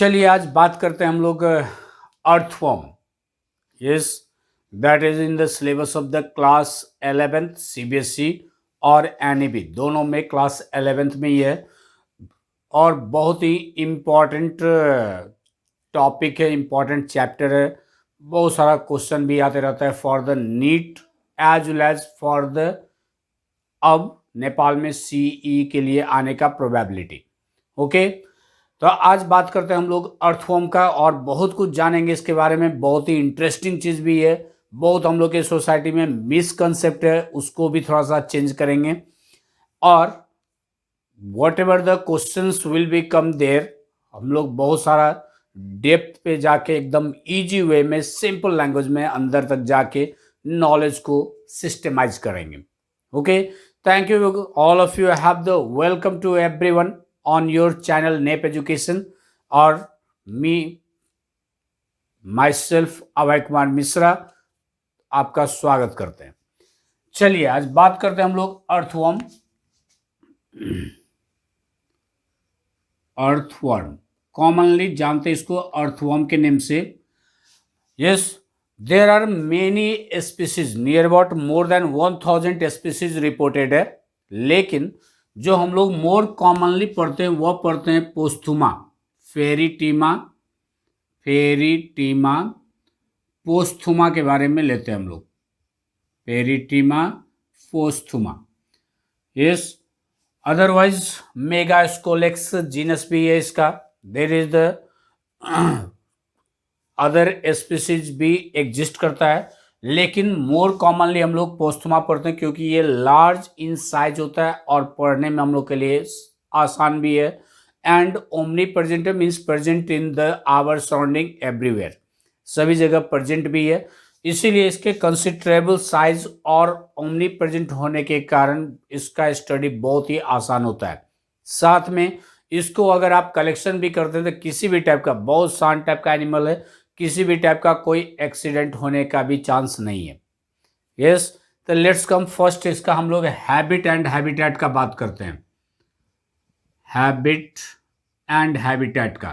चलिए आज बात करते हैं हम लोग earthworm. Yes, that is in the syllabus of the class 11th CBSE और एनईपी दोनों में क्लास 11th में ही है और बहुत ही इम्पॉर्टेंट टॉपिक है, इम्पॉर्टेंट चैप्टर है। बहुत सारा क्वेश्चन भी आते रहता है for the NEET as well as for the अब नेपाल में सीई के लिए आने का प्रोबेबिलिटी। ओके, तो आज बात करते हैं हम लोग अर्थवॉर्म का और बहुत कुछ जानेंगे इसके बारे में। बहुत ही इंटरेस्टिंग चीज़ भी है, बहुत हम लोग के सोसाइटी में मिसकंसेप्ट है, उसको भी थोड़ा सा चेंज करेंगे। और whatever the questions will be come there, हम लोग बहुत सारा डेप्थ पे जाके एकदम इजी वे में सिंपल लैंग्वेज में अंदर तक जाके नॉलेज को सिस्टमाइज करेंगे। Okay, thank you all of you, have the welcome to everyone on your channel NAP Education और मी myself अभय कुमार मिश्रा आपका स्वागत करते हैं। चलिए आज बात करते हैं हम लोग अर्थवॉर्म। अर्थवॉर्म कॉमनली जानते हैं इसको अर्थवॉर्म के नेम से। Yes, there are many species, near about more than 1000 species reported है, लेकिन जो हम लोग मोर कॉमनली पढ़ते हैं वह पढ़ते हैं पोस्थुमा, फेरिटीमा, पोस्थुमा के बारे में लेते हैं हम लोग, Pheretima posthuma. Yes, otherwise Megascolex genus भी है इसका। There is the other species भी एग्जिस्ट करता है, लेकिन मोर कॉमनली हम लोग पोस्थुमा पढ़ते हैं क्योंकि ये लार्ज इन साइज होता है और पढ़ने में हम लोग के लिए आसान भी है। And omnipresent means present in the our surrounding everywhere, सभी जगह प्रेजेंट भी है, इसीलिए इसके कंसिडरेबल साइज और ओमनी प्रेजेंट होने के कारण इसका स्टडी बहुत ही आसान होता है। साथ में इसको अगर आप कलेक्शन भी करते हैं तो किसी भी टाइप का, बहुत शांत टाइप का एनिमल है, किसी भी टाइप का कोई एक्सीडेंट होने का भी चांस नहीं है। यस, तो लेट्स कम फर्स्ट इसका हम लोग हैबिट एंड हैबिटेट का बात करते हैं। हैबिट एंड हैबिटेट का,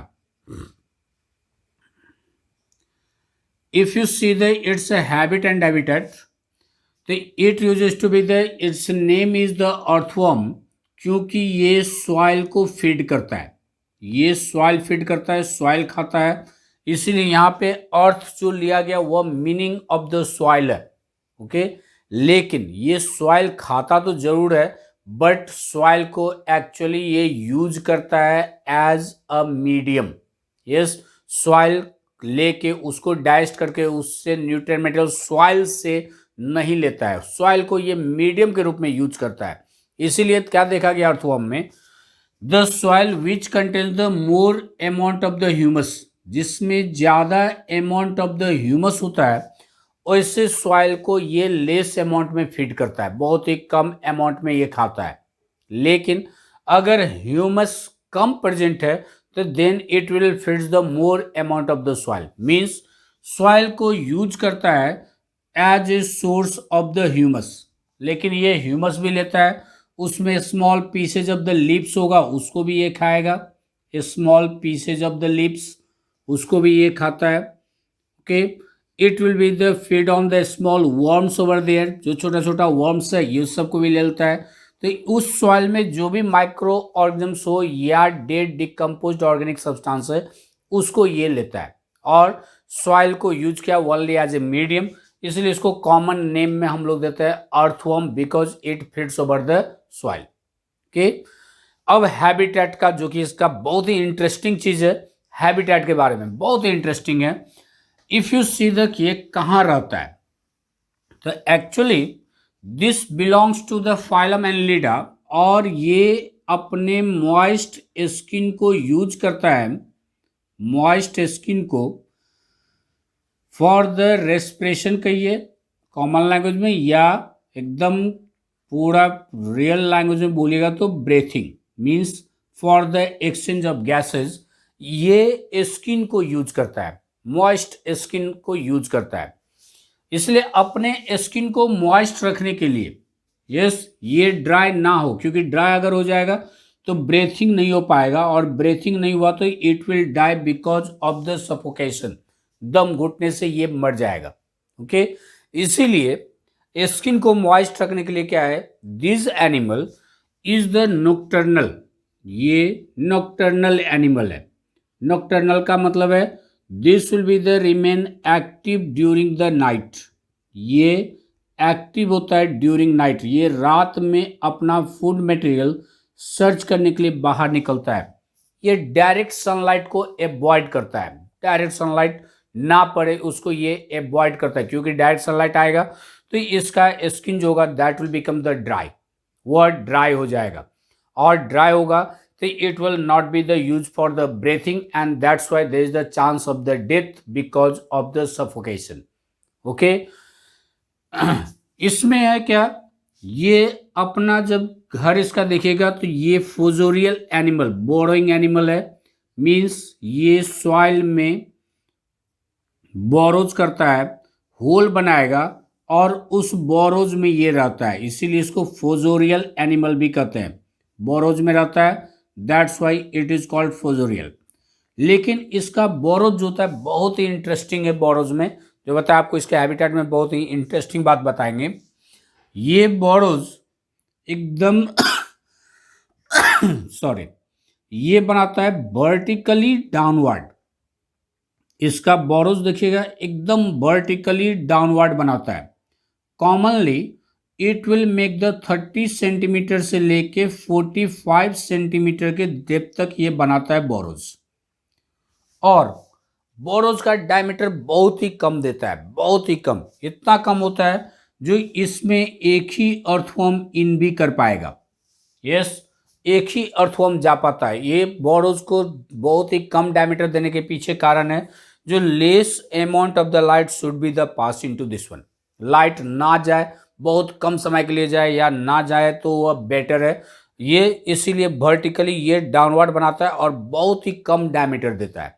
if you see the it's habit and habitat, तो it uses to be the, it's name is the earthworm, क्योंकि ये सॉइल को फीड करता है, ये सॉइल फीड करता है, सॉइल खाता है, इसीलिए यहाँ पे अर्थ जो लिया गया वह मीनिंग ऑफ द सॉइल है। ओके, लेकिन ये सॉइल खाता तो जरूर है, बट सॉइल को एक्चुअली ये यूज करता है as a medium. Yes, soil लेके उसको डाइजेस्ट करके उससे न्यूट्रिएंट मटेरियल सॉइल से नहीं लेता है, सॉइल को ये मीडियम के रूप में यूज करता है। इसीलिए क्या देखा गया अर्थवॉर्म में, the soil which contains the more amount of the humus, जिसमें ज़्यादा अमाउंट ऑफ द ह्यूमस होता है वैसे सॉइल को ये लेस अमाउंट में फीड करता है, बहुत ही कम अमाउंट में ये खाता है। लेकिन अगर ह्यूमस कम प्रेजेंट है तो then it will feeds the more amount of the soil, means soil को यूज करता है as a source of the humus, लेकिन ये ह्यूमस भी लेता है, उसमें small pieces of the leaves होगा उसको भी ये खाएगा, small pieces of the leaves उसको भी ये खाता है। Okay, it will be the feed on the small worms over there, जो छोटा छोटा वर्म्स है ये सबको भी ले लेता है। तो उस सॉइल में जो भी माइक्रो ऑर्गेनिम्स हो या डेड डिकम्पोज्ड ऑर्गेनिक सब्सटेंस है उसको ये लेता है, और सॉइल को यूज किया ओनली एज ए मीडियम, इसलिए इसको कॉमन नेम में हम लोग देते हैं earthworm, because it feeds over the soil. Okay, अब हैबिटेट का, जो कि इसका बहुत ही इंटरेस्टिंग चीज है, हैबिटेट के बारे में बहुत ही इंटरेस्टिंग है। इफ यू सी द कि ये कहाँ रहता है, तो actually this belongs to the phylum Annelida, और ये अपने मॉइस्ट स्किन को यूज करता है, मॉइस्ट स्किन को फॉर द रेस्पिरेशन कहिए कॉमन लैंग्वेज में, या एकदम पूरा रियल लैंग्वेज में बोलिएगा तो breathing, means for the exchange of gases, ये स्किन को यूज करता है, मॉइस्ट स्किन को यूज करता है। इसलिए अपने स्किन को मॉइस्ट रखने के लिए, यस, ये ड्राई ना हो, क्योंकि ड्राई अगर हो जाएगा तो ब्रेथिंग नहीं हो पाएगा, और ब्रेथिंग नहीं हुआ तो it will die because of the suffocation, दम घुटने से ये मर जाएगा। ओके, इसीलिए स्किन को मॉइस्ट रखने के लिए क्या है, this animal is the nocturnal, ये नॉकटर्नल एनिमल है। नॉकटर्नल का मतलब है this will be the remain active during the night, ये एक्टिव होता है ड्यूरिंग नाइट, ये रात में अपना फूड मटेरियल सर्च करने के लिए बाहर निकलता है। ये डायरेक्ट सनलाइट को अवॉइड करता है, डायरेक्ट सनलाइट ना पड़े उसको ये अवॉइड करता है, क्योंकि डायरेक्ट सनलाइट आएगा तो इसका स्किन जो होगा that will become the dry, वो ड्राई हो जाएगा, और ड्राई होगा तो it will not be the use for the breathing, and that's why there is the chance of the death because of the suffocation. Okay, इसमें है क्या, ये अपना जब घर इसका देखेगा तो ये फोजोरियल एनिमल, बोरोइंग एनिमल है, मीन्स ये सॉइल में बोरोज करता है, होल बनाएगा और उस बोरोज में ये रहता है, इसीलिए इसको फोजोरियल एनिमल भी कहते हैं, बोरोज में रहता है, that's why it is called fossorial. लेकिन इसका बोरोज जो होता है बहुत ही इंटरेस्टिंग है, बोरोज में जो बताया आपको इसके हैबिटेट में बहुत ही इंटरेस्टिंग बात बताएंगे। ये बोरोज एकदम सॉरी, ये बनाता है वर्टिकली डाउनवर्ड, इसका बोरोज देखिएगा एकदम वर्टिकली डाउनवर्ड बनाता है। Commonly it will make the 30 centimetre से लेके 45 सेंटीमीटर के डेप्थ तक ये बनाता है बोरोज, और बोरोज का डायमीटर बहुत ही कम देता है, बहुत ही कम, इतना कम होता है जो इसमें एक ही अर्थवर्म इन भी कर पाएगा। यस, एक ही अर्थवर्म जा पाता है। ये बोरोज को बहुत ही कम डायमीटर देने के पीछे कारण है जो less amount of the light should be the pass into this one, light ना जाए, बहुत कम समय के लिए जाए या ना जाए तो वह बेटर है, ये इसीलिए वर्टिकली ये डाउनवर्ड बनाता है और बहुत ही कम डायमीटर देता है।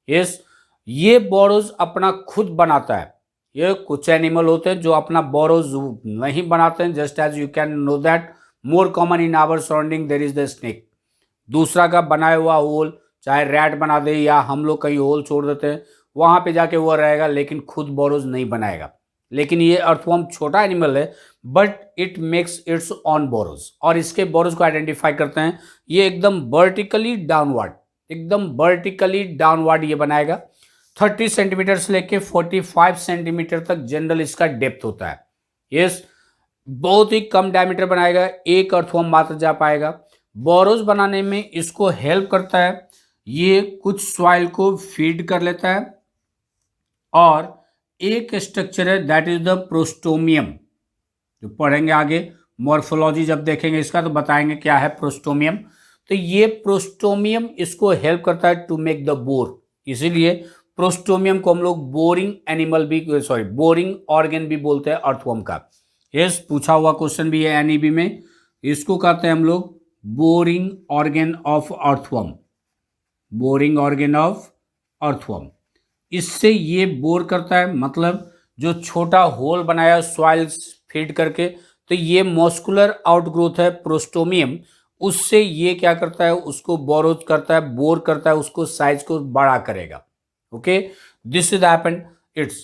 यस, ये बोरोज अपना खुद बनाता है। ये कुछ एनिमल होते हैं जो अपना बोरोज नहीं बनाते हैं, just as you can know that more common in our surrounding there is the snake, दूसरा का बनाया हुआ होल, चाहे रैट बना दे या हम लोग कहीं होल छोड़ देते हैं वहां पे जाके वो रहेगा, लेकिन खुद बोरोज नहीं बनाएगा। लेकिन ये अर्थवर्म छोटा एनिमल है but it makes it's on borrows, और इसके बोरोज को आइडेंटिफाई करते हैं, ये एकदम वर्टिकली डाउनवर्ड, एकदम वर्टिकली डाउनवर्ड ये बनाएगा। 30 सेंटीमीटर से लेके 45 सेंटीमीटर तक जनरल इसका डेप्थ होता है। यस, बहुत ही कम डायमीटर बनाएगा, एक अर्थवर्म मात्र जा पाएगा। बोरोज बनाने में इसको हेल्प करता है, ये कुछ सॉइल को फीड कर लेता है, और एक स्ट्रक्चर है दैट इज द प्रोस्टोमियम, जो पढ़ेंगे आगे मॉर्फोलॉजी जब देखेंगे इसका तो बताएंगे क्या है प्रोस्टोमियम। तो ये प्रोस्टोमियम इसको हेल्प करता है टू मेक द बोर, इसीलिए प्रोस्टोमियम को हम लोग बोरिंग एनिमल भी, सॉरी बोरिंग ऑर्गन भी बोलते हैं अर्थवर्म का। यस, पूछा हुआ क्वेश्चन भी है एनईबी में, इसको कहते हैं हम लोग boring organ of earthworm, boring organ of earthworm. इससे ये बोर करता है, मतलब जो छोटा होल बनाया सॉइल फीड करके, तो ये मस्कुलर आउटग्रोथ है प्रोस्टोमियम, उससे ये क्या करता है, उसको बोरोज करता है, बोर करता है, उसको साइज को बड़ा करेगा। Okay, this is happened it's.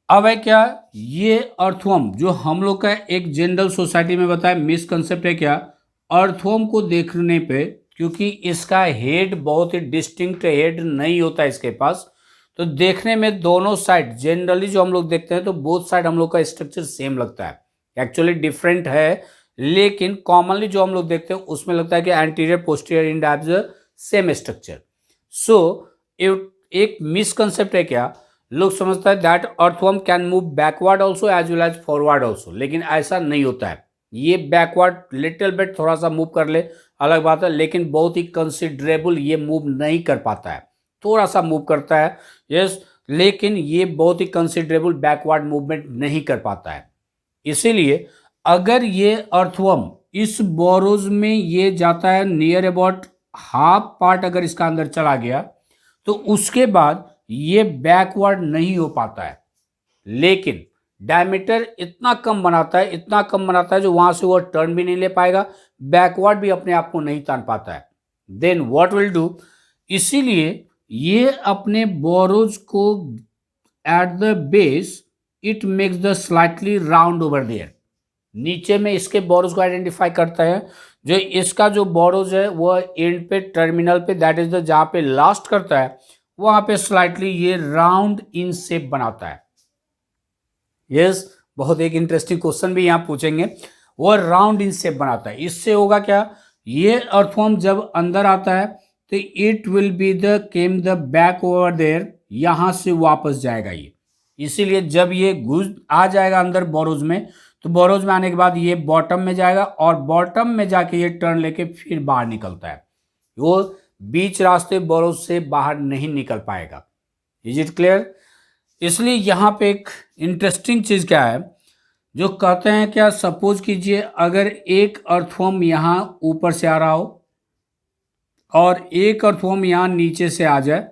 अब है क्या, ये अर्थवर्म जो हम लोग का एक जनरल सोसाइटी में बताया मिसकंसेप्ट है क्या, अर्थवर्म को देखने पे, क्योंकि इसका हेड बहुत ही डिस्टिंक्ट हेड नहीं होता है इसके पास, तो देखने में दोनों साइड जनरली जो हम लोग देखते हैं तो बोथ साइड हम लोग का स्ट्रक्चर सेम लगता है, एक्चुअली डिफरेंट है, लेकिन कॉमनली जो हम लोग देखते हैं उसमें लगता है कि anterior posterior end have the same structure. So एक मिसकंसेप्ट है क्या, लोग समझता है that earthworm can move backward also as well as forward also, लेकिन ऐसा नहीं होता है। ये बैकवर्ड लिटिल बिट थोड़ा सा मूव कर ले अलग बात है, लेकिन बहुत ही कंसिडरेबल ये मूव नहीं कर पाता है, थोड़ा सा मूव करता है। यस, लेकिन ये बहुत ही कंसिडरेबल बैकवर्ड मूवमेंट नहीं कर पाता है। इसीलिए अगर ये अर्थवर्म इस बोरोज में ये जाता है नियर अबाउट हाफ पार्ट अगर इसका अंदर चला गया तो उसके बाद ये बैकवर्ड नहीं हो पाता है। लेकिन डायमीटर इतना कम बनाता है, इतना कम बनाता है जो वहां से वो टर्न भी नहीं ले पाएगा, बैकवर्ड भी अपने आप को नहीं तान पाता है। देन व्हाट विल डू, इसीलिए ये अपने बोरोज को at the base it makes the slightly round over there, नीचे में इसके बोरोज को आइडेंटिफाई करता है। जो इसका जो बोरोज है वो एंड पे टर्मिनल पे दैट इज द जहां पे लास्ट करता है वहां पे स्लाइटली ये राउंड इन शेप बनाता है। यस, बहुत एक इंटरेस्टिंग क्वेश्चन भी यहाँ पूछेंगे। वो राउंड इन शेप बनाता है, इससे होगा क्या, ये अर्थवर्म जब अंदर आता है तो it will be the came the back over there, यहां से वापस जाएगा ये। इसीलिए जब ये घुस आ जाएगा अंदर बोरोज में, तो बोरोज में आने के बाद ये बॉटम में जाएगा और बॉटम में जाके ये टर्न लेके फिर बाहर निकलता है। वो बीच रास्ते बोरोज से बाहर नहीं निकल पाएगा। Is it clear? इसलिए यहाँ पे एक इंटरेस्टिंग चीज क्या है, जो कहते हैं क्या, सपोज कीजिए अगर एक अर्थवर्म यहाँ ऊपर से आ रहा हो और एक अर्थवर्म यहाँ नीचे से आ जाए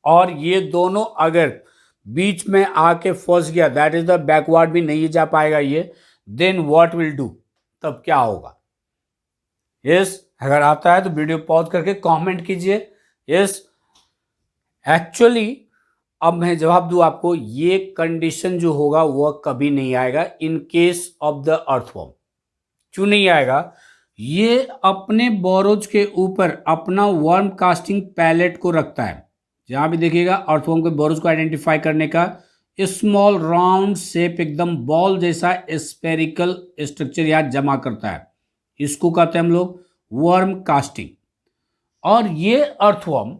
और ये दोनों अगर बीच में आके फंस गया, दैट इज द बैकवर्ड भी नहीं जा पाएगा ये, देन व्हाट विल डू, तब क्या होगा? यस, अगर आता है तो वीडियो पॉज करके कमेंट कीजिए। यस, एक्चुअली अब मैं जवाब दूं आपको, ये कंडीशन जो होगा वह कभी नहीं आएगा in case of the earthworm. क्यों नहीं आएगा? ये अपने बोरोज के ऊपर अपना वर्म कास्टिंग पैलेट को रखता है। जहां भी देखिएगा अर्थवर्म के बोरोज को आइडेंटिफाई करने का स्मॉल राउंड शेप, एकदम बॉल जैसा स्पेरिकल स्ट्रक्चर यहां जमा करता है। इसको कहते हैं हम लोग वर्म कास्टिंग। और ये अर्थवर्म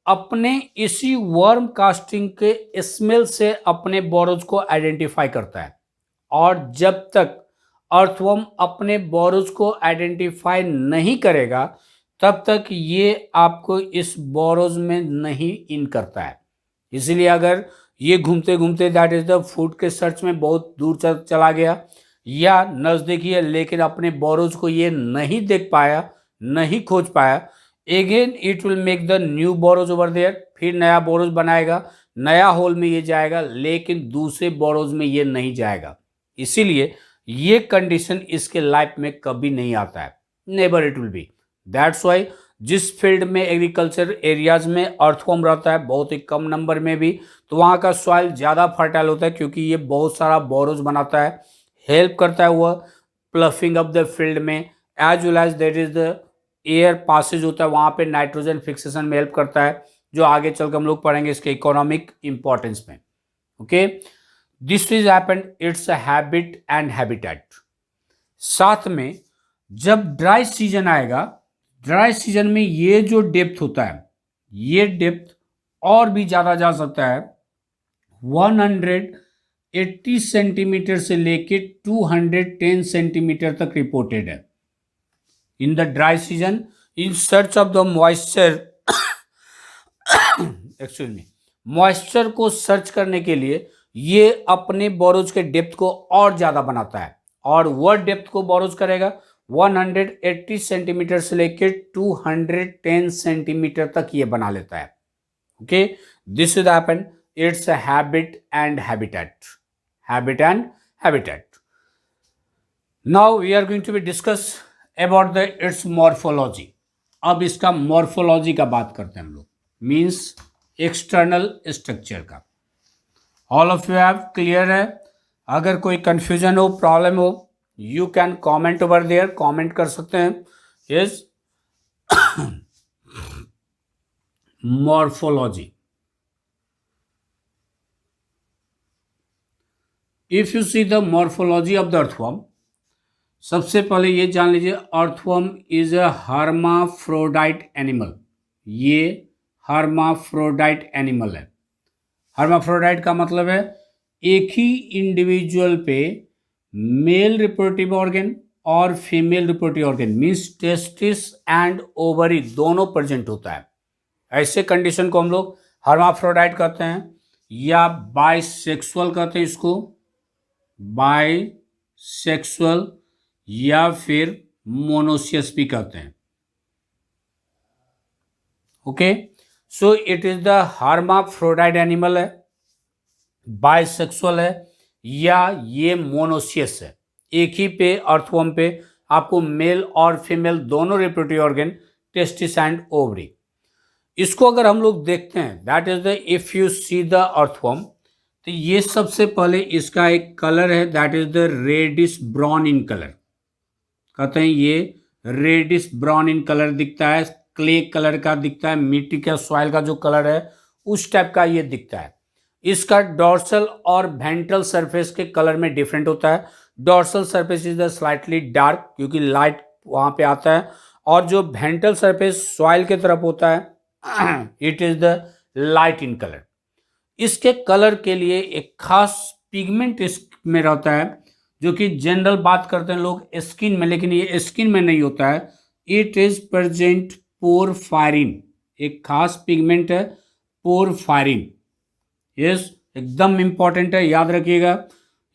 अपने इसी वर्म कास्टिंग के स्मेल से अपने बोरोज को आइडेंटिफाई करता है। और जब तक अर्थवर्म अपने बोरोज को आइडेंटिफाई नहीं करेगा तब तक ये आपको इस बोरोज में नहीं इन करता है। इसीलिए अगर ये घूमते घूमते दैट इज द फूड के सर्च में बहुत दूर चला गया या नज़दीकी है लेकिन अपने बोरोज को ये नहीं देख पाया, नहीं खोज पाया, again it will make the new burrows over there, फिर नया बोरोज बनाएगा, नया होल में ये जाएगा लेकिन दूसरे बोरोज में ये नहीं जाएगा। इसीलिए ये कंडीशन इसके लाइफ में कभी नहीं आता है, never it will B. That's why जिस फील्ड में एग्रीकल्चर एरियाज में अर्थवर्म रहता है बहुत ही कम नंबर में भी, तो वहाँ का सॉइल ज़्यादा फर्टाइल होता है क्योंकि ये बहुत सारा बोरोज बनाता है, हेल्प करता है वह प्लफिंग ऑफ द फील्ड में, as well as that is the air passage होता है वहाँ पे नाइट्रोजन फिक्सेशन में हेल्प करता है, जो आगे चलकर हम लोग पढ़ेंगे इसके इकोनॉमिक इंपॉर्टेंस में। Okay, this is happened, it's a habit and habitat. साथ में जब ड्राई सीजन आएगा, ड्राई सीजन में ये जो डेप्थ होता है, ये डेप्थ और भी ज़्यादा जा सकता है, 180 सेंटीमीटर से लेके 210 सेंटीमीटर तक रिपोर्टेड है। In the dry season in search of the moisture, excuse me, moisture को सर्च करने के लिए ये अपने बोरोज के डेप्थ को और ज़्यादा बनाता है और वह डेप्थ को बोरोज करेगा 180 सेंटीमीटर से लेकर 210 सेंटीमीटर तक ये बना लेता है। Okay, this is happen, it's a habit and habitat, habit and habitat. Now we are going to be discuss about the its morphology. अब इसका मॉर्फोलॉजी का बात करते हैं हम लोग, मीन्स एक्सटर्नल स्ट्रक्चर का। All of you have clear है? अगर कोई कंफ्यूजन हो, प्रॉब्लम हो, you can comment over there, comment कर सकते हैं। Yes, morphology, if you see the morphology of the earthworm, सबसे पहले ये जान लीजिए earthworm is a hermaphrodite animal. ये हर्माफ्रोडाइट एनिमल है। हर्माफ्रोडाइट का मतलब है एक ही इंडिविजुअल पे मेल रिप्रोडक्टिव ऑर्गन और female reproductive organ means testis and ovary दोनों प्रेजेंट होता है। ऐसे कंडीशन को हम लोग हर्माफ्रोडाइट कहते हैं या बाइसेक्सुअल कहते हैं, इसको बाइसेक्सुअल या फिर मोनोसियस भी कहते हैं। Okay, so it is the hermaphrodite animal है, बाइसेक्सुअल है या ये मोनोसियस है। एक ही पे अर्थवर्म पे आपको मेल और फीमेल दोनों reproductive organ, testis and ovary. इसको अगर हम लोग देखते हैं, that is the if you see the earthworm, तो ये सबसे पहले इसका एक कलर है, that is the reddish brown in colour. कहते हैं ये रेडिश ब्राउन इन कलर दिखता है, क्ले कलर का दिखता है, मिट्टी का सॉइल का जो कलर है उस टाइप का ये दिखता है। इसका डॉर्सल और वेंट्रल सरफेस के कलर में डिफरेंट होता है। Dorsal surface is the slightly dark क्योंकि लाइट वहां पे आता है, और जो वेंट्रल सरफेस सॉइल के तरफ होता है it is the light in colour. इसके कलर के लिए एक खास पिगमेंट इसमें रहता है, जो कि जनरल बात करते हैं लोग स्किन में, लेकिन ये स्किन में नहीं होता है। इट इज प्रेजेंट पोरफायरिन, एक खास पिगमेंट है पोरफायरिन। यस, एकदम इंपॉर्टेंट है, याद रखिएगा।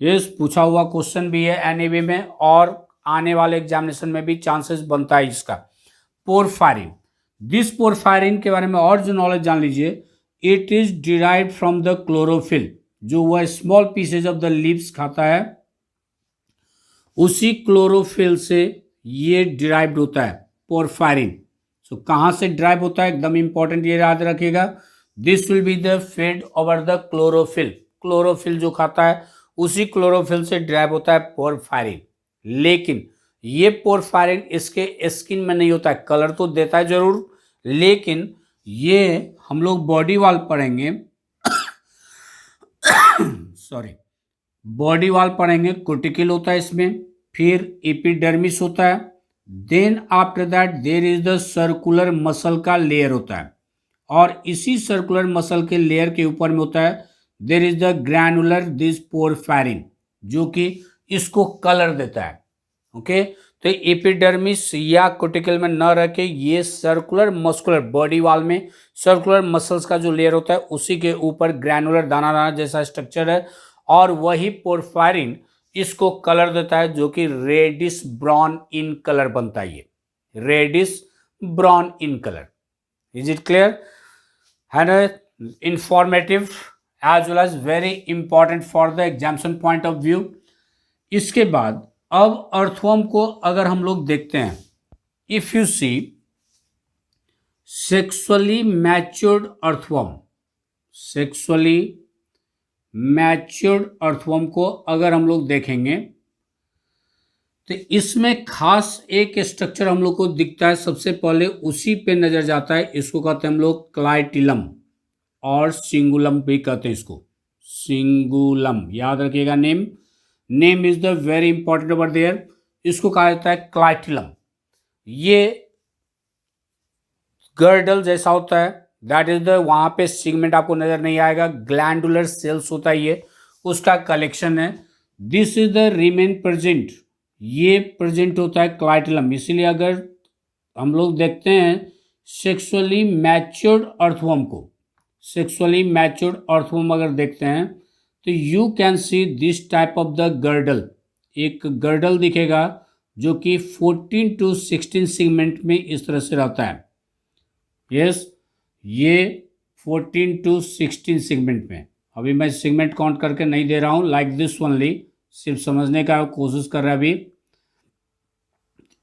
यस, पूछा हुआ क्वेश्चन भी है एनईवी में, और आने वाले एग्जामिनेशन में भी चांसेस बनता है इसका। पोरफायरिन, दिस पोरफायरिन के बारे में और जो नॉलेज जान लीजिए, it is derived from the chlorophyll, जो वह small pieces of the leaves खाता है, उसी क्लोरोफिल से ये डिराइव्ड होता है पोरफायरिन। सो कहाँ से डिराइव होता है, एकदम इंपॉर्टेंट, ये याद रखिएगा। This will be the fed over the chlorophyll, chlorophyll जो खाता है उसी क्लोरोफिल से डिराइव होता है पोरफायरिन। लेकिन ये पोरफायरिन इसके स्किन में नहीं होता है, कलर तो देता है जरूर, लेकिन ये हम लोग बॉडी वॉल पढ़ेंगे सॉरी, बॉडी वॉल पढ़ेंगे, कोटिकल होता है इसमें, फिर एपिडर्मिस होता है, then after that there is the circular muscle का लेयर होता है, और इसी सर्कुलर मसल के लेयर के ऊपर में होता है देर is the granular this porphyrin, जो कि इसको कलर देता है। ओके, तो एपिडर्मिस या कोटिकल में न रह के ये सर्कुलर मस्कुलर बॉडी वॉल में सर्कुलर मसल्स का जो लेयर होता है उसी के ऊपर ग्रैनुलर दाना दाना जैसा स्ट्रक्चर है, और वही पोरफायरिन इसको कलर देता है, जो कि रेडिश ब्राउन इन कलर बनता है। ये reddish brown in colour. Is it clear? है ना? Informative as well as very important for the examination point of view. इसके बाद अब अर्थवर्म को अगर हम लोग देखते हैं, if you see sexually matured earthworm, sexually matured earthworm को अगर हम लोग देखेंगे तो इसमें खास एक स्ट्रक्चर हम लोग को दिखता है, सबसे पहले उसी पे नजर जाता है। इसको कहते हैं हम लोग क्लाइटिलम, और सिंगुलम भी कहते हैं इसको, सिंगुलम, याद रखिएगा। Name is the very important over there. इसको कहा जाता है क्लाइटिलम। ये गर्डल जैसा होता है, दैट इज द, वहां पे सिगमेंट आपको नजर नहीं आएगा, ग्लैंडुलर सेल्स होता है ये, उसका कलेक्शन है। This is the remain present, ये प्रेजेंट होता है क्लाइटिलम। इसीलिए अगर हम लोग देखते हैं सेक्सुअली मैच्योर्ड अर्थवर्म को, सेक्सुअली मैच्योर्ड अर्थवर्म अगर देखते हैं तो you can see this type of the girdle, एक गर्डल दिखेगा जो कि 14 to 16 सेगमेंट में इस तरह से रहता है। यस, ये 14 to 16 सेगमेंट में, अभी मैं सेगमेंट काउंट करके नहीं दे रहा हूं, लाइक दिस ओनली, सिर्फ समझने का कोशिश कर रहा है। अभी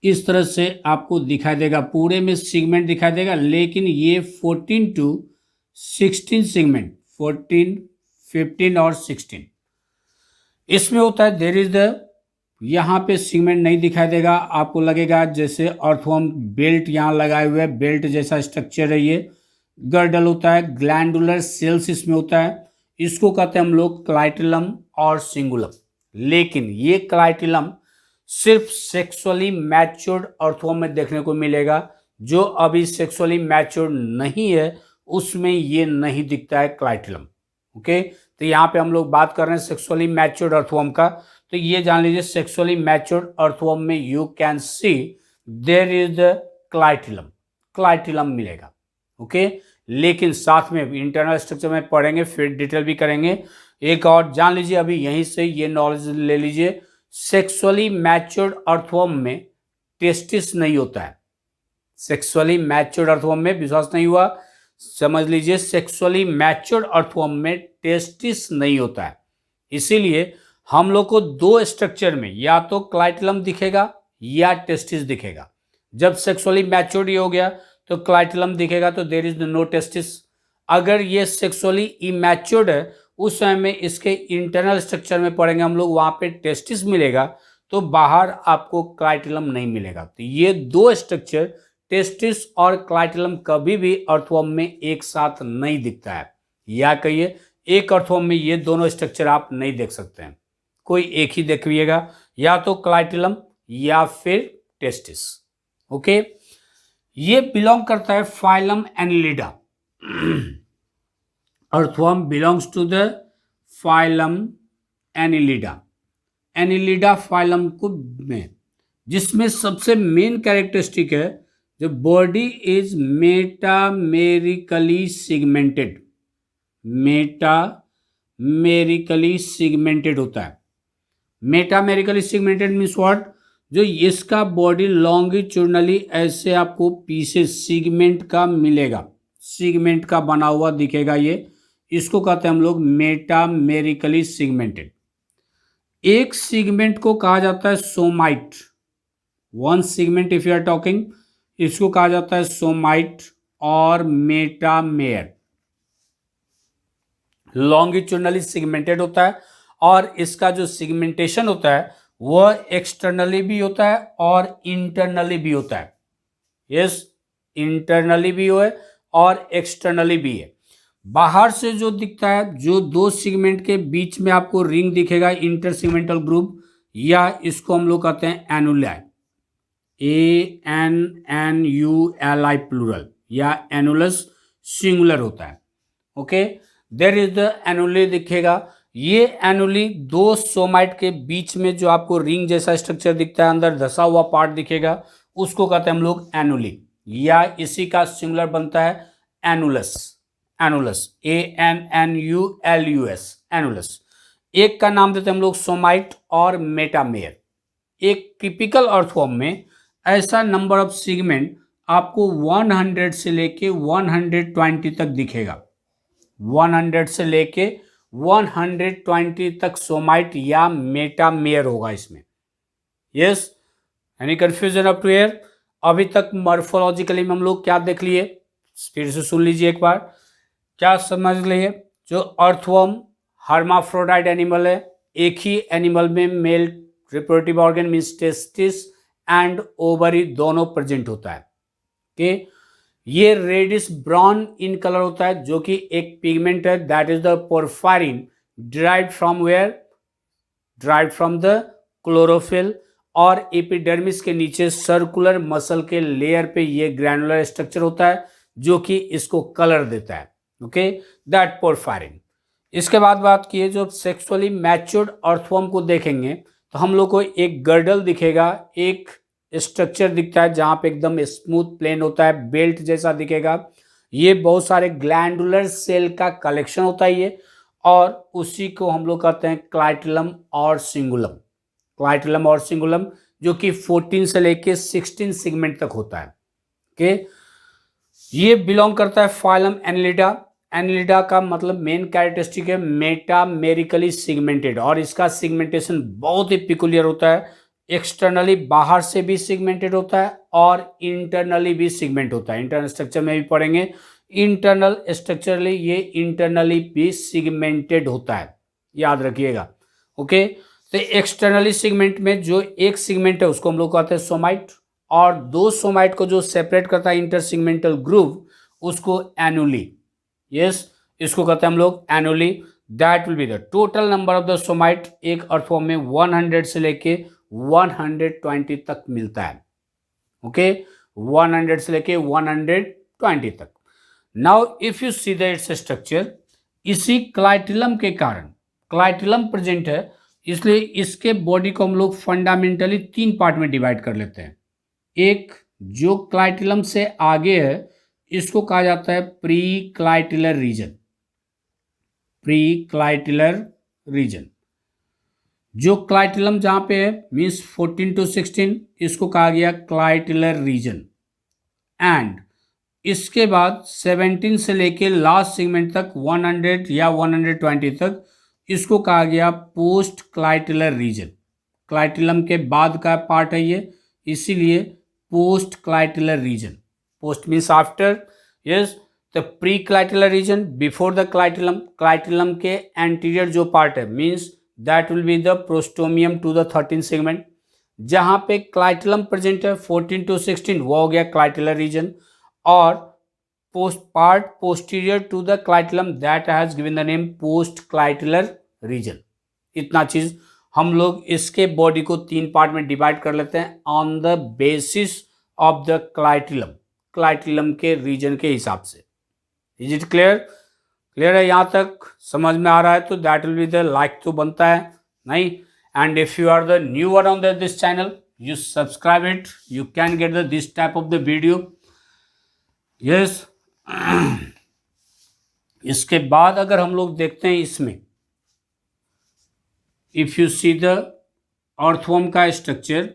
इस तरह से आपको दिखाई देगा, पूरे में सेगमेंट दिखाई देगा, लेकिन ये 14 to 16 सेगमेंट, 14, 15 और 16 इसमें होता है। देयर इज द, यहाँ पे सेगमेंट नहीं दिखाई देगा, आपको लगेगा जैसे अर्थवर्म बेल्ट यहाँ लगाए हुए, बेल्ट जैसा स्ट्रक्चर है ये। गर्डल होता है, ग्लैंडुलर सेल्स इसमें होता है, इसको कहते हैं हम लोग क्लाइटिलम और सिंगुलम। लेकिन ये क्लाइटिलम सिर्फ सेक्सुअली मैच्योर्ड अर्थवर्म में देखने को मिलेगा, जो अभी सेक्सुअली मैच्योर्ड नहीं है उसमें ये नहीं दिखता है क्लाइटिलम। ओके, तो यहाँ पे हम लोग बात कर रहे हैं सेक्सुअली मैच्योर्ड अर्थवर्म का, तो ये जान लीजिए सेक्सुअली मैच्योर्ड अर्थवर्म में you can see there is the clitellum, clitellum मिलेगा। ओके, लेकिन साथ में इंटरनल स्ट्रक्चर में पढ़ेंगे, फिर डिटेल भी करेंगे। एक और जान लीजिए, अभी यहीं से ये नॉलेज ले लीजिए, सेक्सुअली मैच्योर्ड अर्थवर्म में टेस्टिस नहीं होता है। सेक्सुअली मैच्योर्ड अर्थवर्म में, विश्वास नहीं हुआ समझ लीजिए, सेक्सुअली मैच्योर्ड अर्थवर्म में टेस्टिस नहीं होता है। इसीलिए हम लोग को दो स्ट्रक्चर में या तो क्लाइटलम दिखेगा या टेस्टिस दिखेगा। जब सेक्सुअली मैच्योर्ड हो गया तो क्लाइटलम दिखेगा, तो देयर इज नो टेस्टिस। अगर ये सेक्सुअली इमैच्योर्ड है, उस समय में इसके इंटरनल स्ट्रक्चर में पढ़ेंगे हम लोग, वहां पे टेस्टिस मिलेगा, तो बाहर आपको क्लाइटलम नहीं मिलेगा। तो ये दो स्ट्रक्चर टेस्टिस और क्लाइटलम कभी भी अर्थवर्म में एक साथ नहीं दिखता है, या कहिए एक अर्थवर्म में ये दोनों स्ट्रक्चर आप नहीं देख सकते हैं, कोई एक ही देखिएगा, या तो क्लाइटलम या फिर टेस्टिस। ओके, ये बिलोंग करता है phylum Annelida. Earthworm belongs to the phylum Annelida, Annelida phylum को में, जिसमें सबसे मेन कैरेक्टरिस्टिक है the body is metamerically segmented. Metamerically segmented होता है। मेटामेरिकली सिगमेंटेड मीन्स व्हाट, जो इसका बॉडी लॉन्गिट्यूडनली ऐसे आपको पीसेस सिगमेंट का मिलेगा, सिगमेंट का बना हुआ दिखेगा, ये इसको कहते हैं हम लोग मेटामेरिकली सिगमेंटेड। एक सिगमेंट को कहा जाता है somite, one segment if you are talking, इसको कहा जाता है सोमाइट और मेटामेयर। लॉन्गिट्यूडनली सिगमेंटेड होता है और इसका जो सिगमेंटेशन होता है वह एक्सटर्नली भी होता है और इंटरनली भी होता है। यस, इंटरनली भी है और एक्सटर्नली भी है। बाहर से जो दिखता है, जो दो सिगमेंट के बीच में आपको रिंग दिखेगा, इंटर सिगमेंटल ग्रुप, या इसको हम लोग कहते हैं एनुलाई, ANNULI प्लूरल, या एनुलस सिंगुलर होता है। ओके, देयर इज द एनुली दिखेगा। ये एनुली दो सोमाइट के बीच में जो आपको रिंग जैसा स्ट्रक्चर दिखता है, अंदर धसा हुआ पार्ट दिखेगा, उसको कहते हैं हम लोग एनुली, या इसी का सिंगुलर बनता है एनुलस। Annulus, ANNULUS, annulus. एक का नाम देते हैं हम लोग सोमाइट और मेटामेयर। एक टिपिकल अर्थवर्म में ऐसा नंबर ऑफ सिगमेंट आपको 100 से लेके 120 तक दिखेगा। 100 से लेके 120 तक सोमाइट या मेटामेयर होगा इसमें। Yes, any confusion up to here? अभी तक मॉर्फोलॉजिकली में हम लोग क्या देख लिए, फिर से सुन लीजिए एक बार, क्या समझ लिए? जो अर्थवर्म हर्माफ्रोडाइट एनिमल है, एक ही एनिमल में male reproductive organ means testis and ovary दोनों प्रेजेंट होता है। ओके, ये रेडिश ब्राउन इन कलर होता है, जो कि एक पिगमेंट है, that is the porphyrin, derived from where, derived from the chlorophyll. और एपिडर्मिस के नीचे सर्कुलर मसल के लेयर पे ये ग्रैनुलर स्ट्रक्चर होता है, जो कि इसको कलर देता है। Okay, that porphyrin. इसके बाद बात किए, जो सेक्सुअली मैच्योर्ड अर्थवर्म को देखेंगे तो हम लोग को एक गर्डल दिखेगा, एक स्ट्रक्चर दिखता है जहां पे एकदम स्मूथ प्लेन होता है, बेल्ट जैसा दिखेगा। ये बहुत सारे ग्लैंडुलर सेल का कलेक्शन होता है ये, और उसी को हम लोग कहते हैं क्लाइटलम और सिंगुलम। क्लाइटलम और सिंगुलम, जो कि 14 से लेके 16 सेगमेंट तक होता है। ओके, ये बिलोंग करता है फाइलम एनिलिडा। एनिलिडा का मतलब मेन कैरेक्टरिस्टिक है मेटामेरिकली सिगमेंटेड, और इसका सिगमेंटेशन बहुत ही पिकुलियर होता है। एक्सटर्नली बाहर से भी सिगमेंटेड होता है और इंटरनली भी सिगमेंट होता है। इंटरनल स्ट्रक्चर में भी पढ़ेंगे, इंटरनल स्ट्रक्चरली ये इंटरनली भी सिगमेंटेड होता है, याद रखिएगा। ओके, तो एक्सटर्नली सिगमेंट में जो एक सिगमेंट है उसको हम लोग कहते हैं सोमाइट, और दो सोमाइट को जो सेपरेट करता है इंटर सिगमेंटल ग्रुव, उसको एनुली। यस, इसको कहते हैं हम लोग annuli. That will be the total number of the somite एक अर्थवर्म में 100 से लेके 120 तक मिलता है। ओके, 100 से लेके 120 तक। Now if you see the its structure, इसी क्लाइटिलम के कारण, क्लाइटिलम प्रेजेंट है इसलिए इसके बॉडी को हम लोग फंडामेंटली 3 पार्ट में डिवाइड कर लेते हैं। एक जो क्लाइटिलम से आगे है, इसको कहा जाता है प्री क्लाइटिलर रीजन। प्री क्लाइटिलर रीजन, जो क्लाइटिलम जहां पे है मीन्स 14 to 16, इसको कहा गया क्लाइटिलर रीजन। एंड इसके बाद 17 से लेके लास्ट सेगमेंट तक 100 या 120 तक, इसको कहा गया पोस्ट क्लाइटेलर रीजन। क्लाइटेलम के बाद का पार्ट है ये, इसीलिए post clitellar region. Post means after, yes. The pre clitellar region before the clitellum, clitellum के एंटीरियर जो पार्ट है means that will be the prostomium to the 13 segment. जहां पे क्लाइटेलम प्रेजेंट है 14 to 16 वो हो गया क्लाइटेलर रीजन, और post part posterior to the clitellum that has given the name post clitellar region. इतना चीज हम लोग इसके बॉडी को 3 पार्ट में डिवाइड कर लेते हैं on the basis of the clitellum, clitellum के रीजन के हिसाब से। Is it clear? क्लियर है? यहां तक समझ में आ रहा है तो that will be the like तो बनता है नहीं। And if you are the new one on this channel, you subscribe it, you can get this type of the video. Yes. इसके बाद अगर हम लोग देखते हैं इसमें, if you see the earthworm का स्ट्रक्चर,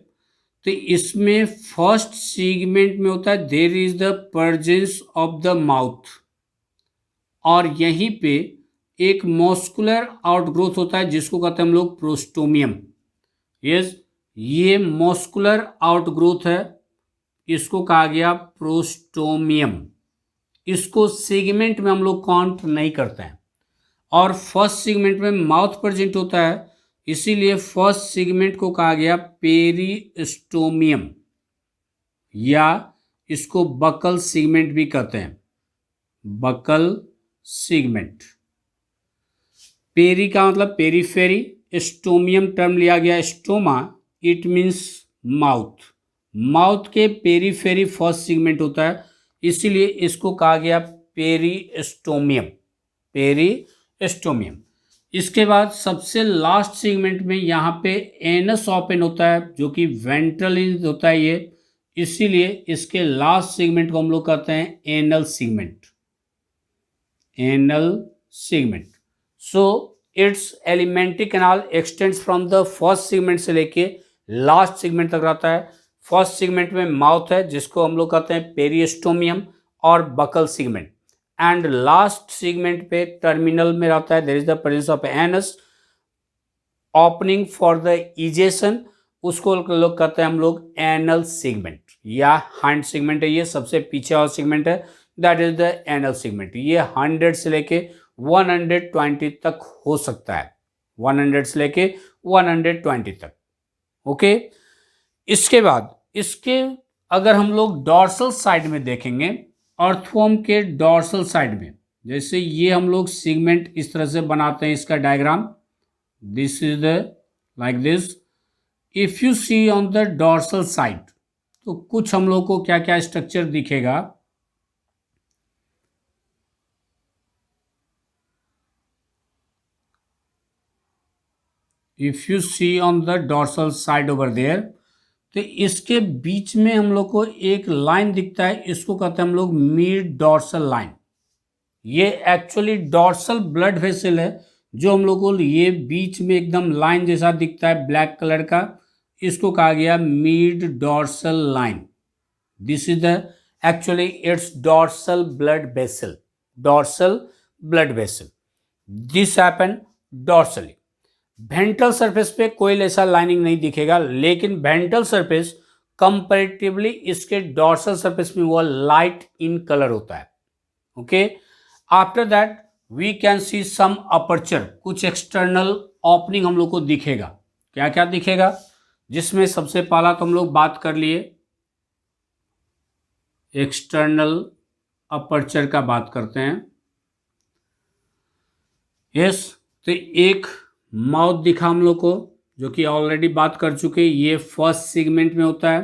तो इसमें फर्स्ट सेगमेंट में होता है there is the presence of the mouth, और यहीं पे एक मस्कुलर आउटग्रोथ होता है जिसको कहते हैं हम लोग प्रोस्टोमियम। यस, ये मस्कुलर आउटग्रोथ है, इसको कहा गया प्रोस्टोमियम। इसको सेगमेंट में हम लोग काउंट नहीं करते हैं, और फर्स्ट सेगमेंट में माउथ प्रेजेंट होता है, इसीलिए फर्स्ट सेगमेंट को कहा गया पेरिस्टोमियम, या इसको बकल सेगमेंट भी कहते हैं, बकल सेगमेंट। पेरी का मतलब पेरीफेरी, स्टोमियम टर्म लिया गया stoma, it means mouth. Mouth के पेरीफेरी फर्स्ट सेगमेंट होता है, इसीलिए इसको कहा गया पेरिस्टोमियम, पेरिस्टोमियम। इसके बाद सबसे लास्ट सेगमेंट में यहाँ पे एनस ओपन होता है जो कि वेंट्रल होता है ये, इसीलिए इसके लास्ट सेगमेंट को हम लोग कहते हैं anal segment, anal segment. So it's alimentary canal extends from the first segment से लेके लास्ट सेगमेंट तक रहता है। फर्स्ट सेगमेंट में माउथ है जिसको हम लोग कहते हैं पेरिस्टोमियम और buccal segment, and last segment पे टर्मिनल में रहता है there is the presence of anus opening for the egestion, उसको लोग कहते हैं हम लोग एनल सेगमेंट या हैंड सेगमेंट है। ये सबसे पीछे और सेगमेंट है, that is the anal segment. ये 100 से लेके 120 तक हो सकता है, 100 से लेके 120 तक। ओके, इसके बाद इसके अगर हम लोग डॉर्सल साइड में देखेंगे, अर्थवर्म के डॉर्सल साइड में, जैसे ये हम लोग सेगमेंट इस तरह से बनाते हैं, इसका diagram this is the like this. If you see on the dorsal side तो कुछ हम लोग को क्या क्या स्ट्रक्चर दिखेगा। If you see on the dorsal side over there, तो इसके बीच में हम लोग को एक लाइन दिखता है, इसको कहते हैं हम लोग मिड डॉर्सल लाइन। ये एक्चुअली डॉर्सल ब्लड वेसल है, जो हम लोग को ये बीच में एकदम लाइन जैसा दिखता है ब्लैक कलर का, इसको कहा गया mid dorsal line. This is the actually its dorsal blood vessel, dorsal blood vessel. This happen dorsally. Ventral surface पे कोई ऐसा लाइनिंग नहीं दिखेगा, लेकिन वेंट्रल सरफेस कंपैरेटिवली इसके डॉर्सल सरफेस में वो लाइट इन कलर होता है। Okay, after that we can see some aperture, कुछ एक्सटर्नल ओपनिंग हम लोग को दिखेगा। क्या क्या दिखेगा, जिसमें सबसे पहला तो हम लोग बात कर लिए एक्सटर्नल अपर्चर का बात करते हैं। यस, तो एक माउथ दिखा हम लोग को, जो कि ऑलरेडी बात कर चुके, ये फर्स्ट सेगमेंट में होता है।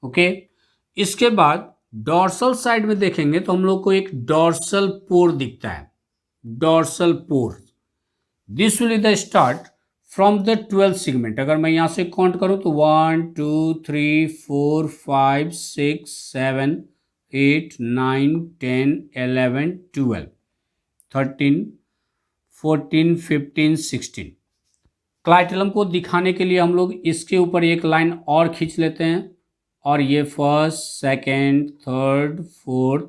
ओके, इसके बाद डॉर्सल साइड में देखेंगे तो हम लोग को एक डॉर्सल पोर दिखता है, dorsal pore. This will the start from the 12 segment. अगर मैं यहां से काउंट करूं तो 1 2 3 4 5 6 7 8 9 10 11 12 13 14 15 16। क्लाइटेलम को दिखाने के लिए हम लोग इसके ऊपर एक लाइन और खींच लेते हैं, और ये फर्स्ट सेकंड थर्ड फोर्थ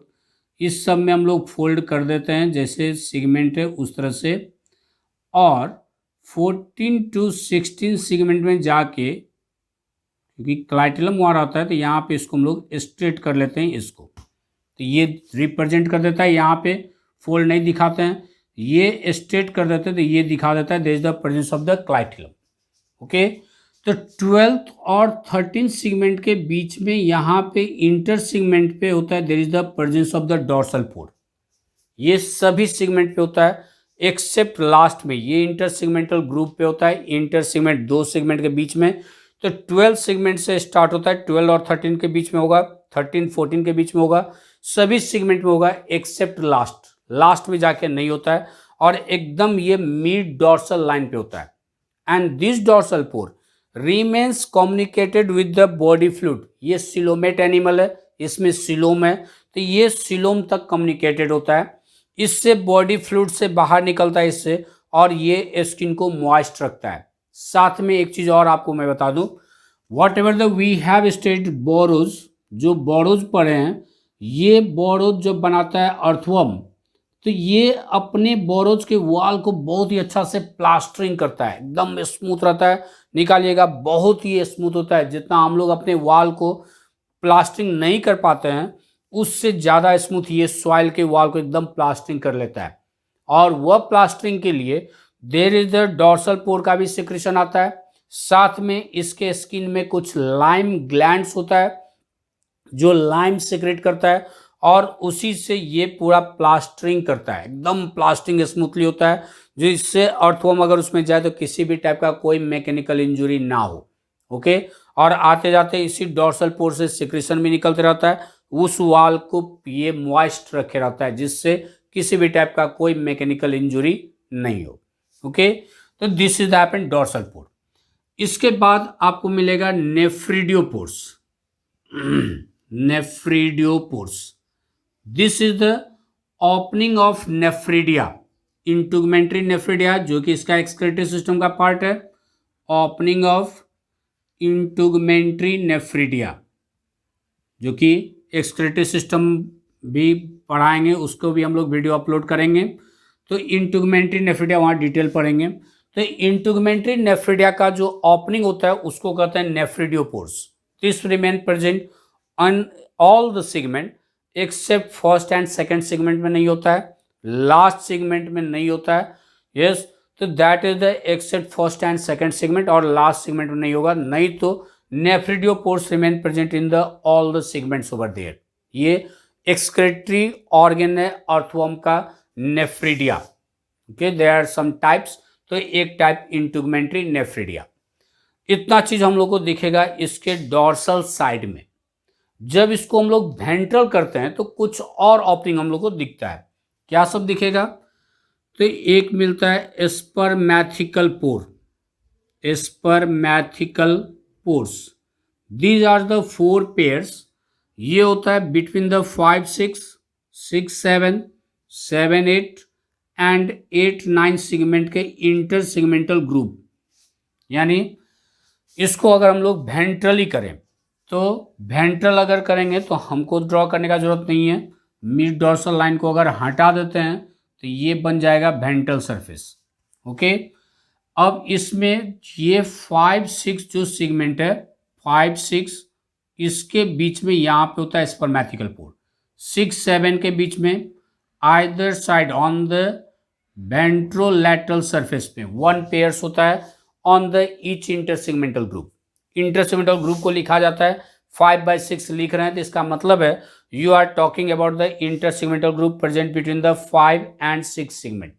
इस सब में हम लोग फोल्ड कर देते हैं, जैसे सेगमेंट है उस तरह से। और 14 टू 16 सेगमेंट में जाके, क्योंकि क्लाइटिलम वहाँ रहता है तो यहाँ पे इसको हम लोग स्ट्रेट कर लेते हैं इसको, तो ये रिप्रेजेंट कर देता है, यहाँ पे फोल्ड नहीं दिखाते हैं, ये स्ट्रेट कर देते हैं तो ये दिखा देता है there is the presence of the clitellum. Okay, तो 12th और 13 सेगमेंट के बीच में यहाँ पे इंटर सेगमेंट पे होता है there is the presence of the dorsal pore. ये सभी सेगमेंट पे होता है एक्सेप्ट लास्ट में, ये इंटर सेगमेंटल ग्रुप पे होता है, इंटर सेगमेंट 2 सेगमेंट के बीच में। तो 12 सेगमेंट से स्टार्ट होता है, 12 और 13 के बीच में होगा, 13 14 के बीच में होगा, सभी सेगमेंट में होगा एक्सेप्ट लास्ट, लास्ट में जाके नहीं होता है, और एकदम ये मिड डॉर्सल लाइन पे होता है। And this dorsal pore remains communicated with the body fluid. ये सिलोमेट एनिमल है, इसमें सिलोम है, तो ये सिलोम तक कम्युनिकेटेड होता है, इससे बॉडी फ्लूइड से बाहर निकलता है इससे, और ये स्किन को मॉइस्ट रखता है। साथ में एक चीज और आपको मैं बता दूं, whatever the we have studied burrows, जो बोरोज पढ़े हैं, ये बोरोज जो बनाता है अर्थवर्म, तो ये अपने बोरोज के वॉल को बहुत ही अच्छा से प्लास्टरिंग करता है, एकदम स्मूथ रहता है, निकालिएगा बहुत ही स्मूथ होता है, जितना हम लोग अपने वॉल को प्लास्टरिंग नहीं कर पाते हैं उससे ज़्यादा स्मूथ ये सॉइल के वॉल को एकदम प्लास्टरिंग कर लेता है। और वह प्लास्टरिंग के लिए देयर इज द डॉर्सल पोर का भी सिक्रेशन आता है, साथ में इसके स्किन में कुछ लाइम ग्लैंड्स होता है जो लाइम सिक्रेट करता है, और उसी से ये पूरा प्लास्टरिंग करता है, एकदम प्लास्टरिंग स्मूथली होता है, जिससे अर्थवर्म अगर उसमें जाए तो किसी भी टाइप का कोई मैकेनिकल इंजुरी ना हो। ओके, और आते जाते इसी डॉर्सल पोर से सिक्रेशन भी निकलते रहता है, उस वाल को ये मॉइस्ट रखे रहता है, जिससे किसी भी टाइप का कोई मैकेनिकल इंजुरी नहीं हो। ओके, तो this is the happen dorsal pore. इसके बाद आपको मिलेगा nephridiopores. Nephridiopores, this is the opening of nephridia, integumentary nephridia जो कि इसका एक्सक्रीटरी सिस्टम का पार्ट है, ओपनिंग ऑफ इंटुगमेंट्री नेफ्रिडिया जो कि एक्सक्रीटरी सिस्टम भी पढ़ाएंगे, उसको भी हम लोग वीडियो अपलोड करेंगे, तो इंटुगमेंट्री नेफ्रिडिया वहाँ डिटेल पढ़ेंगे। तो इंटुगमेंट्री नेफ्रिडिया का जो ओपनिंग होता है उसको कहते हैं nephridiopores. This remain present on all the segment except first and second segment में नहीं होता है, लास्ट सेगमेंट में नहीं होता है। यस, तो that is the except first and second segment, और लास्ट सेगमेंट में नहीं होगा, नहीं तो nephridiopores remain present in the all the segments over there. ये एक्सक्रीटरी ऑर्गन है अर्थवर्म का nephridia. Okay, there are some types, तो एक टाइप इंटुगमेंट्री नेफ्रिडिया। इतना चीज हम लोग को दिखेगा इसके डॉर्सल साइड में। जब इसको हम लोग वेंट्रल करते हैं तो कुछ और ओपनिंग हम लोग को दिखता है, क्या सब दिखेगा, तो एक मिलता है spermathecal pore, spermathecal pores, these are the 4 pairs, ये होता है बिटवीन द 5 6 6 7 7 8 एंड 8 9 सेगमेंट के इंटर सेगमेंटल ग्रुप। यानी इसको अगर हम लोग वेंट्रली करें, तो वेंट्रल अगर करेंगे तो हमको ड्रॉ करने का जरूरत नहीं है, मिड डॉर्सल लाइन को अगर हटा देते हैं तो ये बन जाएगा वेंट्रल सरफेस। ओके, अब इसमें ये 5 6 जो सेगमेंट है 5 6, इसके बीच में यहाँ पे होता है स्पर्मैथिकल पोर, 6 7 के बीच में either side on the ventrolateral surface पे 1 पेयर्स होता है on the each intersegmental group. Intersegmental group को लिखा जाता है 5/6 लिख रहे हैं, तो इसका मतलब है you are talking about the intersegmental group present between the 5 and 6 segment.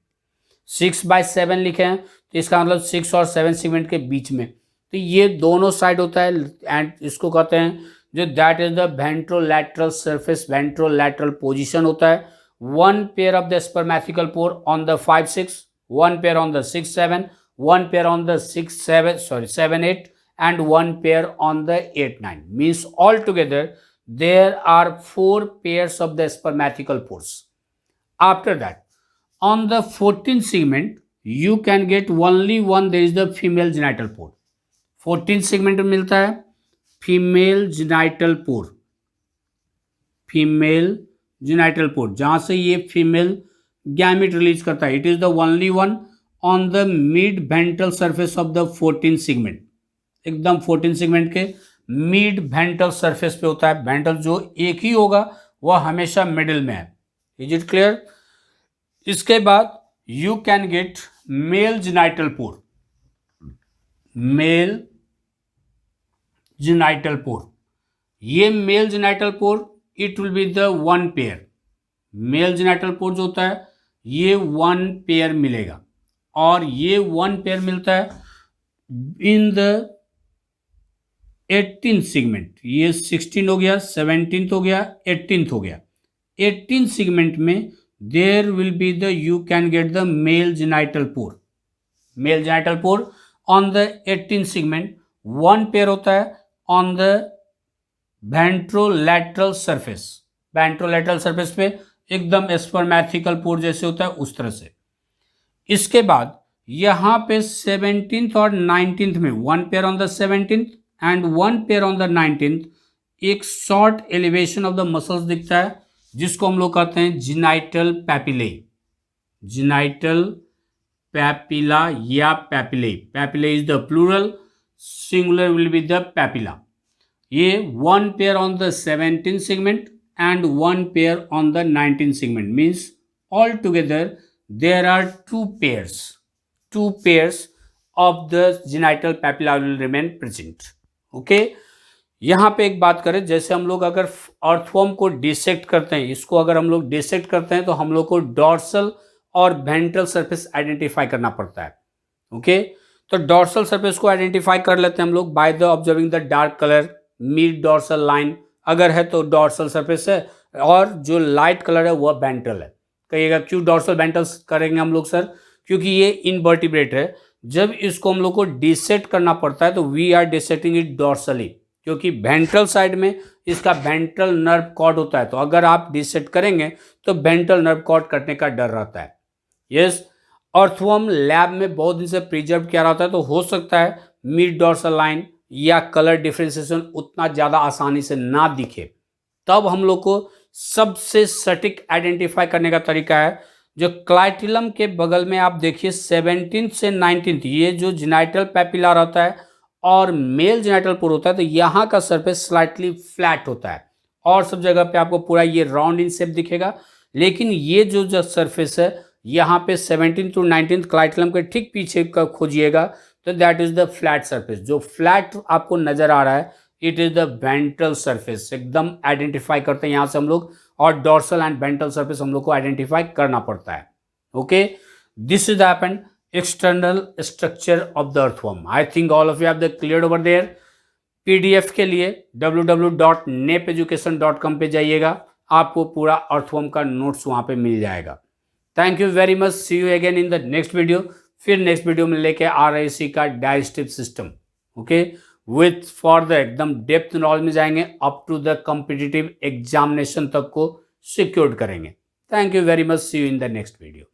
6/7 लिखे हैं तो इसका मतलब 6 और 7 सेगमेंट के बीच में, तो ये दोनों साइड होता है, एंड इसको कहते हैं जो that is the ventrolateral surface, ventrolateral position होता है। 1 pair of the spermathecal pore on the 5 6, 1 pair on the 6 7, 1 pair on the 7 8 and 1 pair on the 8 9, means altogether there are 4 pairs of the spermatical pores. After that, on the 14th segment you can get only one, there is the female genital pore। 14th segment में मिलता है female genital पोर, female genital पोर, जहां से ये female gamete release करता है, it is the only one on the mid ventral surface of the 14 segment, एकदम 14 segment के मिड वेंट्रल सरफेस पे होता है। वेंट्रल जो एक ही होगा वह हमेशा मिडिल में है। Is it clear? इसके बाद you can get male genital pore. Male genital pore, ये male genital pore it will be the one pair. Male genital pore जो होता है ये वन पेयर मिलेगा, और ये वन पेयर मिलता है इन द 18 सेगमेंट। ये 16 हो गया, 17 हो गया, 18 हो गया। 18 सेगमेंट में there will be the you can get the male genital pore. Male genital pore on the 18 segment one pair होता है on the ventrolateral surface. Ventrolateral surface पे एकदम स्पर्मैथिकल पोर जैसे होता है उस तरह से। इसके बाद यहाँ पे 17th और 19th में one pair on the 17th and one pair on the 19th एक short elevation of the muscles दिखता है जिसको हम लोग कहते हैं जिनाइटल पैपिले। जिनाइटल पैपिला या papillae, papillae is the plural, singular will be the papilla. ये one pair on the 17 segment and one pair on the 19 segment, means altogether there are two pairs of the genital papilla will remain present. Okay, यहाँ पे एक बात करें, जैसे हम लोग अगर अर्थवर्म को डिसेक्ट करते हैं, इसको अगर हम लोग डिसेक्ट करते हैं तो हम लोग को डॉर्सल और वेंट्रल सरफेस आइडेंटिफाई करना पड़ता है। ओके, तो डॉर्सल सरफेस को आइडेंटिफाई कर लेते हैं हम लोग by the observing the dark colour mid dorsal line, अगर है तो डॉर्सल सरफेस है, और जो लाइट कलर है वह वेंट्रल है। कहिएगा क्यों डॉर्सल वेंट्रल करेंगे हम लोग सर? क्योंकि ये इनवर्टिब्रेट है, जब इसको हम लोग को डिसेक्ट करना पड़ता है तो we are dissecting it dorsally, क्योंकि वेंट्रल साइड में इसका वेंट्रल नर्व कॉर्ड होता है, तो अगर आप डिसेक्ट करेंगे तो वेंट्रल नर्व कॉर्ड कटने का डर रहता है। यस, अर्थवर्म लैब में बहुत दिन से प्रिजर्व किया रहता है, तो हो सकता है मिड डॉर्सल लाइन या कलर डिफ्रेंसिएशन उतना ज़्यादा आसानी से ना दिखे। तब हम लोग को सबसे सटीक आइडेंटिफाई करने का तरीका है, जो क्लाइटिलम के बगल में आप देखिए 17th से 19th ये जो जेनाइटल पैपिला रहता है और मेल जेनाइटल पोर होता है, तो यहाँ का सरफेस स्लाइटली फ्लैट होता है और सब जगह पे आपको पूरा ये राउंड इन शेप दिखेगा। लेकिन ये जो सरफेस है यहाँ पे 17th to 19th क्लाइटिलम के ठीक पीछे का खोजिएगा तो that is the flat surface. जो फ्लैट आपको नजर आ रहा है it is the ventral surface, एकदम आइडेंटिफाई करते हैं यहाँ से हम लोग, और डॉर्सल एंड वेंट्रल सरफेस हम लोग को आइडेंटिफाई करना पड़ता है। Okay, this is the external structure of the earthworm. I think all of you have the clear over there. PDF के लिए www.nepeducation.com पे जाइएगा, आपको पूरा अर्थवर्म का नोट्स वहाँ पे मिल जाएगा। Thank you very much, see you again in the next video. फिर नेक्स्ट वीडियो में लेके आ रहे इसी का digestive system, okay, with for the एकदम डेप्थ नॉलेज में जाएंगे, up to the competitive examination तक को सिक्योर्ड करेंगे। Thank you very much, see you in the next video.